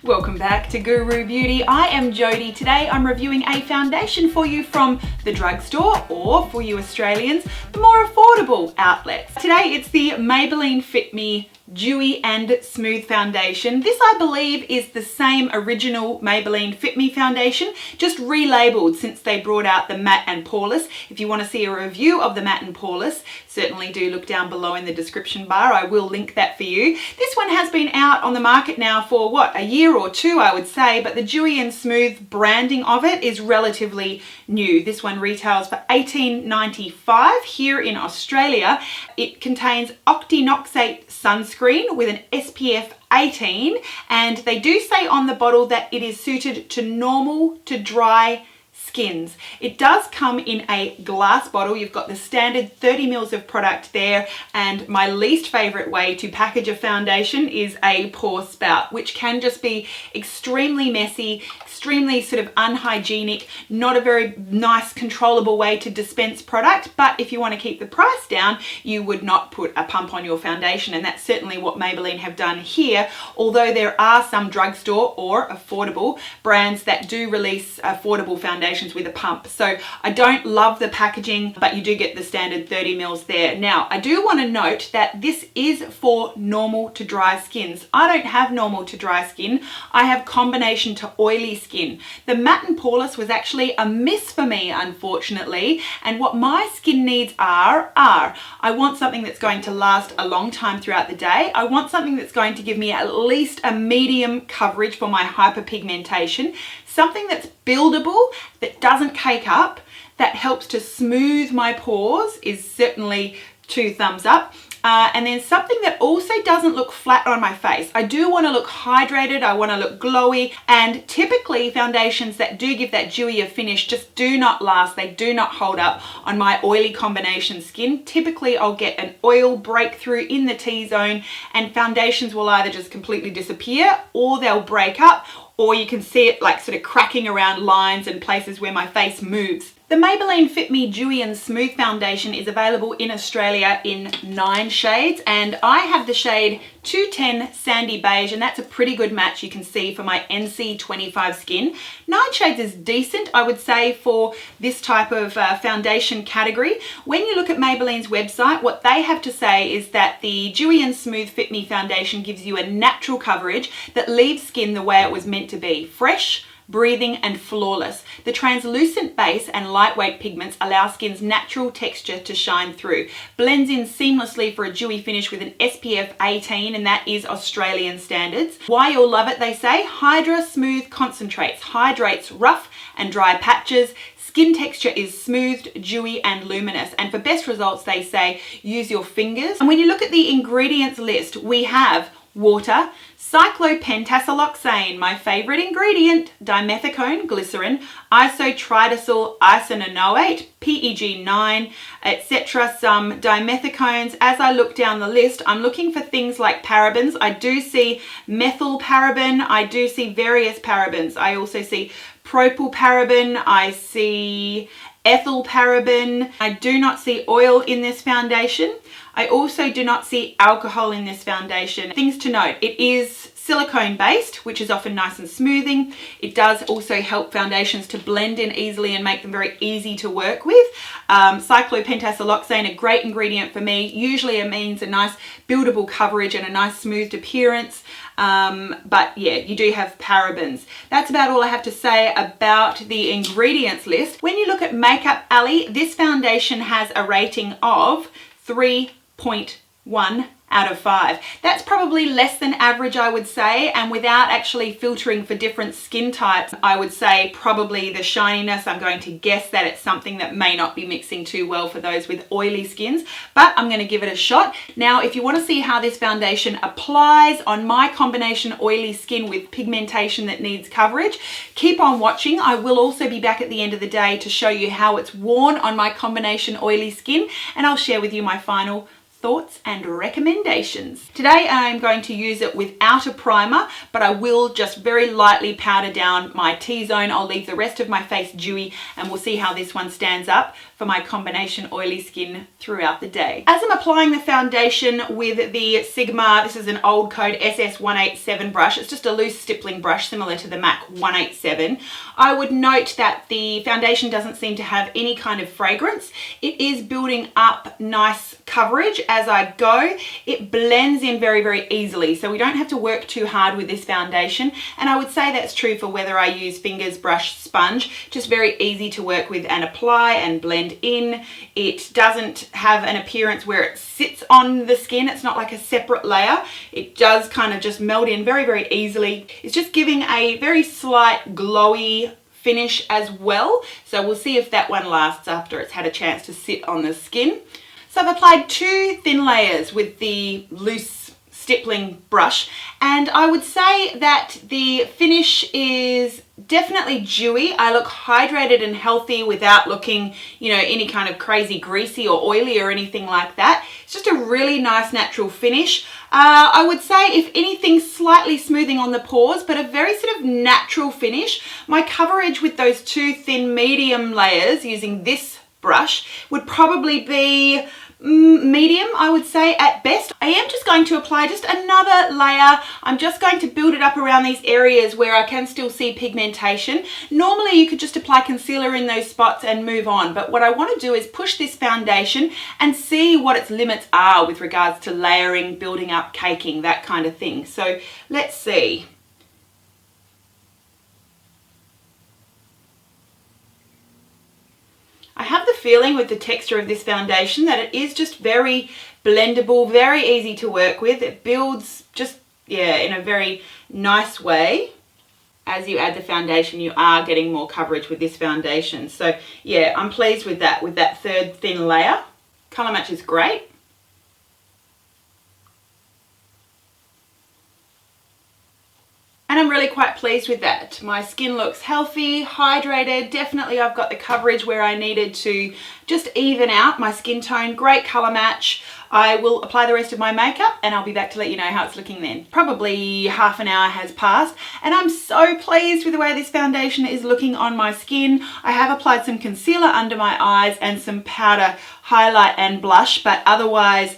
Welcome back to GOO ROO Beauty. I am Jodi. Today I'm reviewing a foundation for you from the drugstore, or for you Australians, the more affordable outlets. Today it's the Maybelline Fit Me Dewy and Smooth Foundation. This, I believe, is the same original Maybelline Fit Me foundation, just relabeled since they brought out the matte and poreless. If you want to see a review of the matte and poreless, certainly do look down below in the description bar. I will link that for you. This one has been out on the market now for what, a year or two, I would say, but the Dewy and Smooth branding of it is relatively new. This one retails for $18.95 here in Australia. It contains octinoxate sunscreen with an SPF 18, and they do say on the bottle that it is suited to normal to dry skins. It does come in a glass bottle. You've got the standard 30 mils of product there, and my least favorite way to package a foundation is a pour spout, which can just be extremely messy, extremely sort of unhygienic, not a very nice controllable way to dispense product. But if you want to keep the price down, you would not put a pump on your foundation, and that's certainly what Maybelline have done here, although there are some drugstore or affordable brands that do release affordable foundations with a pump. So I don't love the packaging, but you do get the standard 30 mils there. Now, I do want to note that this is for normal to dry skins. I don't have normal to dry skin. I have combination to oily skin. The matte and poreless was actually a miss for me, unfortunately, and what my skin needs are I want something that's going to last a long time throughout the day. I want something that's going to give me at least a medium coverage for my hyperpigmentation, something that's buildable, that doesn't cake up, that helps to smooth my pores is certainly 2 thumbs up. And then something that also doesn't look flat on my face. I do want to look hydrated, I want to look glowy, and typically foundations that do give that dewier finish just do not last. They do not hold up on my oily combination skin. Typically I'll get an oil breakthrough in the T-zone, and foundations will either just completely disappear or they'll break up, or you can see it like sort of cracking around lines and places where my face moves. The Maybelline Fit Me Dewy and Smooth Foundation is available in Australia in 9 shades, and I have the shade 210 Sandy Beige, and that's a pretty good match, you can see, for my NC25 skin. 9 shades is decent, I would say, for this type of foundation category. When you look at Maybelline's website, what they have to say is that the Dewy and Smooth Fit Me Foundation gives you a natural coverage that leaves skin the way it was meant to be, fresh, breathing and flawless. The translucent base and lightweight pigments allow skin's natural texture to shine through. Blends in seamlessly for a dewy finish with an SPF 18, and that is Australian standards. Why you'll love it, they say: Hydra Smooth Concentrates, hydrates rough and dry patches. Skin texture is smoothed, dewy and luminous. And for best results, they say, use your fingers. And when you look at the ingredients list, we have water, cyclopentasiloxane, my favorite ingredient, dimethicone, glycerin, isotritol, isonanoate, PEG9, etc. Some dimethicones. As I look down the list, I'm looking for things like parabens. I do see methyl paraben, I do see various parabens. I also see propylparaben, I see ethyl paraben. I do not see oil in this foundation. I also do not see alcohol in this foundation. Things to note: it is silicone based, which is often nice and smoothing. It does also help foundations to blend in easily and make them very easy to work with. Cyclopentasiloxane, a great ingredient for me. Usually it means a nice buildable coverage and a nice smoothed appearance. But yeah, you do have parabens. That's about all I have to say about the ingredients list. When you look at Makeup Alley, this foundation has a rating of 3.1 out of 5. That's probably less than average, I would say, and without actually filtering for different skin types, I would say probably the shininess, I'm going to guess that it's something that may not be mixing too well for those with oily skins, but I'm going to give it a shot. Now, if you want to see how this foundation applies on my combination oily skin with pigmentation that needs coverage, keep on watching. I will also be back at the end of the day to show you how it's worn on my combination oily skin, and I'll share with you my final thoughts and recommendations. Today I'm going to use it without a primer, but I will just very lightly powder down my T-zone. I'll leave the rest of my face dewy, and we'll see how this one stands up for my combination oily skin throughout the day. As I'm applying the foundation with the Sigma, this is an old code SS187 brush. It's just a loose stippling brush similar to the MAC 187. I would note that the foundation doesn't seem to have any kind of fragrance. It is building up nice coverage as I go. It blends in very, very easily, so we don't have to work too hard with this foundation. And I would say that's true for whether I use fingers, brush, sponge. Just very easy to work with and apply and blend in. It doesn't have an appearance where it sits on the skin. It's not like a separate layer. It does kind of just meld in very, very easily. It's just giving a very slight glowy finish as well. So we'll see if that one lasts after it's had a chance to sit on the skin. So I've applied 2 thin layers with the loose stippling brush, and I would say that the finish is definitely dewy. I look hydrated and healthy without looking, you know, any kind of crazy greasy or oily or anything like that. It's just a really nice natural finish. I would say, if anything, slightly smoothing on the pores, but a very sort of natural finish. My coverage with those 2 thin medium layers using this brush would probably be medium, I would say, at best. I am just going to apply just another layer. I'm just going to build it up around these areas where I can still see pigmentation. Normally you could just apply concealer in those spots and move on, but what I want to do is push this foundation and see what its limits are with regards to layering, building up, caking, that kind of thing. So let's see. I have the feeling with the texture of this foundation that it is just very blendable, very easy to work with. It builds just, yeah, in a very nice way. As you add the foundation, you are getting more coverage with this foundation. So yeah, I'm pleased with that 3rd thin layer. Color match is great. And I'm really quite pleased with that. My skin looks healthy, hydrated. Definitely I've got the coverage where I needed to just even out my skin tone. Great color match. I will apply the rest of my makeup and I'll be back to let you know how it's looking then. Probably half an hour has passed and I'm so pleased with the way this foundation is looking on my skin. I have applied some concealer under my eyes and some powder highlight and blush, but otherwise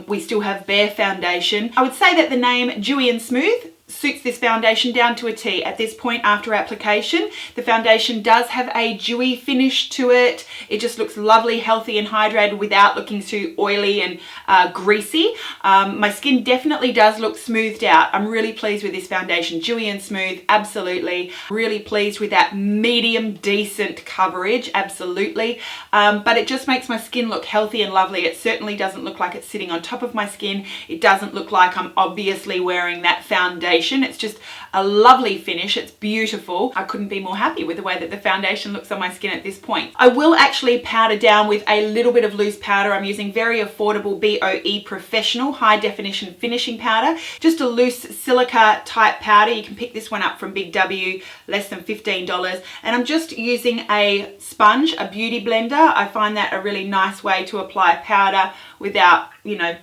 we still have bare foundation. I would say that the name Dewy and Smooth suits this foundation down to a T at this point after application. The foundation does have a dewy finish to it. It just looks lovely, healthy and hydrated without looking too oily and greasy. My skin definitely does look smoothed out. I'm really pleased with this foundation. Dewy and smooth, absolutely. Really pleased with that medium decent coverage, absolutely. But it just makes my skin look healthy and lovely. It certainly doesn't look like it's sitting on top of my skin. It doesn't look like I'm obviously wearing that foundation. It's just a lovely finish. It's beautiful. I couldn't be more happy with the way that the foundation looks on my skin at this point. I will actually powder down with a little bit of loose powder. I'm using very affordable BOE Professional High Definition Finishing Powder. Just a loose silica type powder. You can pick this one up from Big W, less than $15. And I'm just using a sponge, a beauty blender. I find that a really nice way to apply powder without, you know,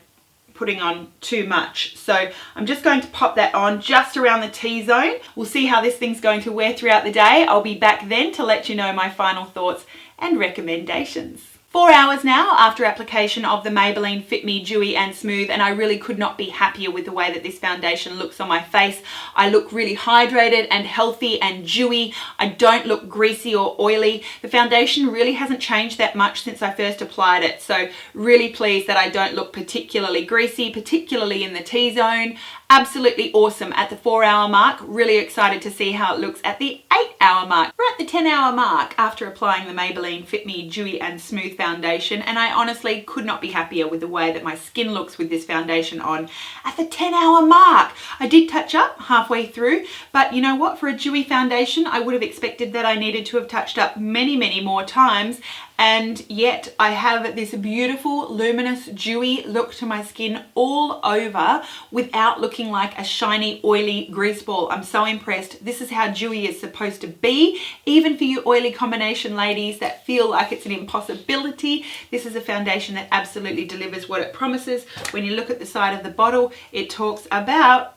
putting on too much. So I'm just going to pop that on just around the T-zone. We'll see how this thing's going to wear throughout the day. I'll be back then to let you know my final thoughts and recommendations. 4 hours now after application of the Maybelline Fit Me Dewy and Smooth, and I really could not be happier with the way that this foundation looks on my face. I look really hydrated and healthy and dewy. I don't look greasy or oily. The foundation really hasn't changed that much since I first applied it, so really pleased that I don't look particularly greasy, particularly in the T-zone. Absolutely awesome at the 4 hour mark. Really excited to see how it looks at the 8 hour mark. We're at the 10 hour mark after applying the Maybelline Fit Me Dewy and Smooth foundation, and I honestly could not be happier with the way that my skin looks with this foundation on at the 10 hour mark. I did touch up halfway through, but you know what? For a dewy foundation, I would have expected that I needed to have touched up many, many more times. and yet I have this beautiful, luminous, dewy look to my skin all over without looking like a shiny, oily grease ball. I'm so impressed. This is how dewy is supposed to be. Even for you oily combination ladies that feel like it's an impossibility, this is a foundation that absolutely delivers what it promises. When you look at the side of the bottle, it talks about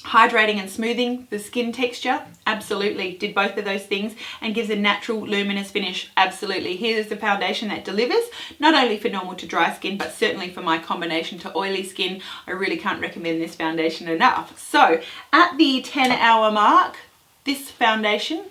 hydrating and smoothing the skin texture. Absolutely did both of those things, and gives a natural luminous finish. Absolutely. Here's the foundation that delivers, not only for normal to dry skin, but certainly for my combination to oily skin. I really can't recommend this foundation enough. So at the 10-hour mark, this foundation,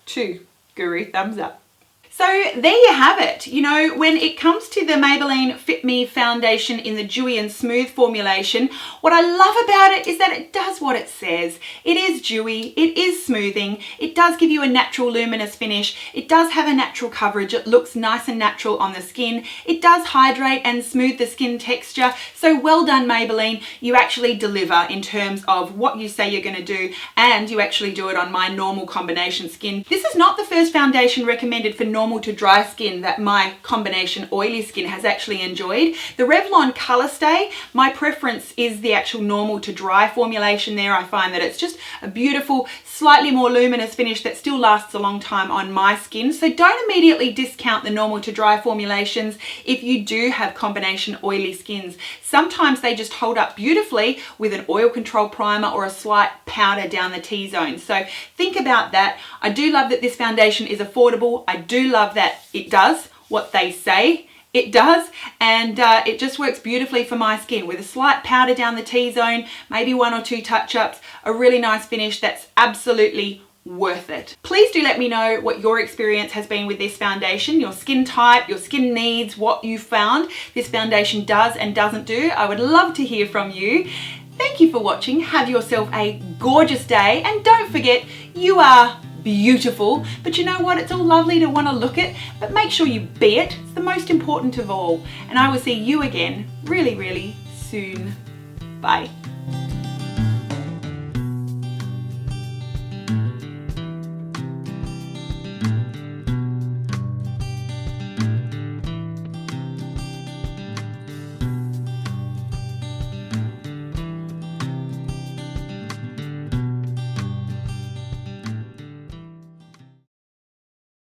2 guru thumbs up. So there you have it. You know, when it comes to the Maybelline Fit Me foundation in the dewy and smooth formulation, what I love about it is that it does what it says. It is dewy, it is smoothing, it does give you a natural luminous finish, it does have a natural coverage, it looks nice and natural on the skin, it does hydrate and smooth the skin texture. So well done, Maybelline. You actually deliver in terms of what you say you're going to do, and you actually do it on my normal combination skin. This is not the first foundation recommended for normal to dry skin that my combination oily skin has actually enjoyed. The Revlon Color Stay, my preference is the actual normal to dry formulation there. I find that it's just a beautiful, slightly more luminous finish that still lasts a long time on my skin. So don't immediately discount the normal to dry formulations if you do have combination oily skins. Sometimes they just hold up beautifully with an oil control primer or a slight powder down the T-zone. So think about that. I do love that this foundation is affordable. I do love that it does what they say it does, and it just works beautifully for my skin with a slight powder down the T-zone, maybe 1 or 2 touch-ups, a really nice finish that's absolutely worth it. Please do let me know what your experience has been with this foundation, your skin type, your skin needs, what you found this foundation does and doesn't do. I would love to hear from you. Thank you for watching. Have yourself a gorgeous day, and don't forget, you are beautiful. But you know what? It's all lovely to want to look at, but make sure you be it. It's the most important of all. And I will see you again really, really soon. Bye.